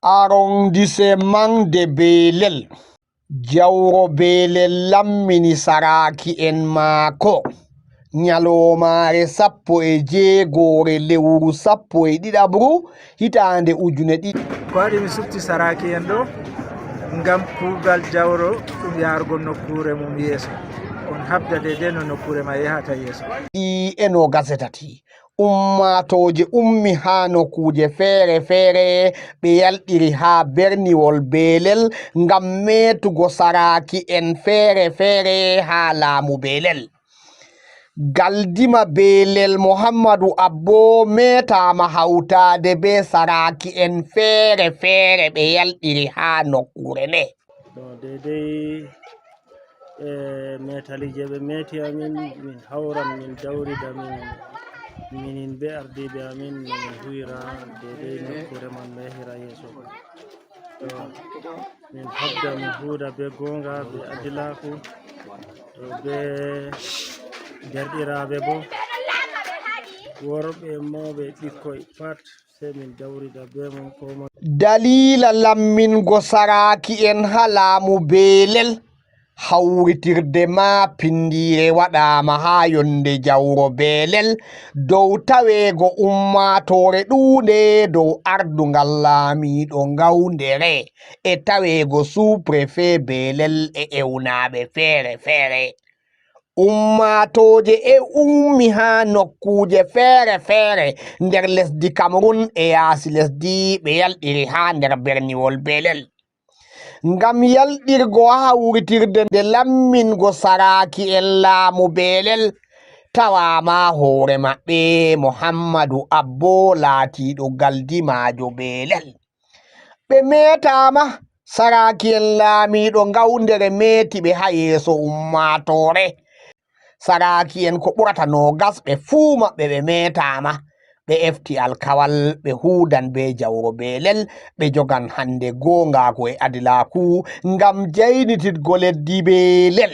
arrondissement de Belel jawro Belel lammini saraki en maako nyalomare 16 lewru 12 hitande ujune ɗiɗi ko waɗi mi subti saraki en ɗo ngam kuugal jawro ɗum yargo nokkure mum yeeso on habdade de no nokkure ma yahata yeeso eno gasetati ummatoje ummi ha nokkuje feere feere ɓe yalɗiri ha berniwol Belel ngam metugo saraki en feere feere ha laamu Belel. Galdima Belel Muhammadu Abbo metama hawtade be saraki en feere feere ɓe yalɗiri ha nokkure nde. Dedei metalije ɓe meti amin min hawran min dawrida minin be ardiɓe amin min huyra dedei nokkure man no yahira yeeso min habda min huuda be gonga be adilaku be derɗiraɓe bo worɓe mawɓe ɓikkoy pat sei min dawrida be mum ko dalila lammingo saraki en ha laamu Belel hawritirde ma pindire waɗama ha yonde jawro Belel dow tawego ummatore ɗuuɗe dow ardungal laamiɗo Ngawdere e tawego sous-préfet Belel e ewnaɓe feere feere. Ummatoje e ummi ha nokkuje feere feere nder lesdi Cameroun e yaasi lesdi ɓe yalɗiri ha nder berniwol Belel ngam yalɗirgo hawritirde nde lammingo saraki en laamu Belel tawama hoore maɓɓe Muhammadu Abbo laatiɗo galdimajo Belel. Ɓe metama saraki en laamiɗo Ngawdere meti ɓe ha yeeso ummatore. Saraki en ko ɓurata 20 ɓe fuu maɓɓe ɓe metama ɓe efti alkawal ɓe huudan be jawro Belel ɓe jogan hande gongaku e adilaku ngam jaynititgo leddi Belel.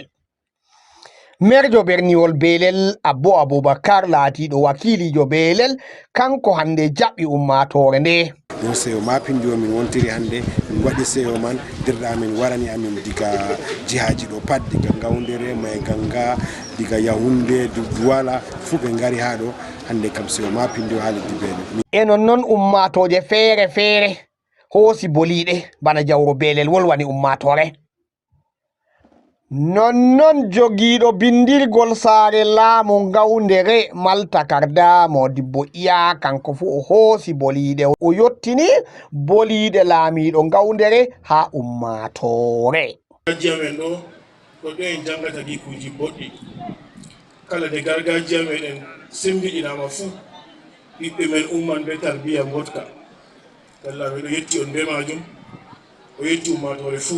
Merjo berniwol Belel Abbo Abubakar laatiɗo wakilijo Belel kanko hande jaɓi ummatore nde. Min seyo mapindi min wontiri hande min waɗi seyo man dirɗamin warani amin diga jihaji ɗo pat diga Ngawdere Maiganga diga Yaoundé Douala fu ɓe ngari ha ɗo hande kam seyo mapindi o ha leddi Belel. E non ummatoje feere feere hoosi boliɗe bana jawro Belel wolwani ummatore. Non jogiiɗo bindirgol saare laamu Ngawdere Maltakarda Modibbo Iya kanko fu o hoosi boliɗe o yottini boliɗe laamiɗo Ngawdere ha ummatore. Gargajiya ɗo ko ɗo en jangata gikuji boɗɗi kala de gargajiya meɗen sembiɗinama fu ɓiɓɓe men umman be tarbiya botka Allah ɓeɗo yetti on be majum o yetti ummatore fu.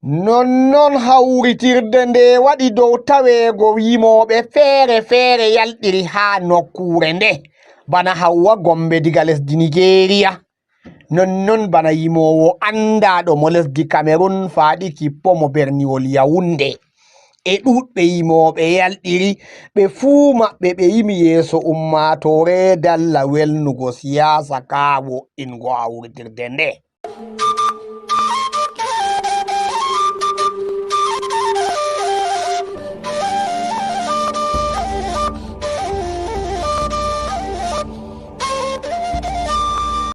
Non hawritirde nde waɗi dow tawego yimoɓe feere feere yalɗiri ha nokkure nde bana Hawwa Gombe diga lesdi Nigeria non bana yimowo andaɗo mo lesdi Cameroun Faɗi Kippo mo berniwol Yaoundé e ɗuɗɓe yimoɓe yalɗiri ɓe fuu maɓɓe ɓe yimi yeeso ummatore dalla welnugo siyasa ka wo'ingo hawritirde nde.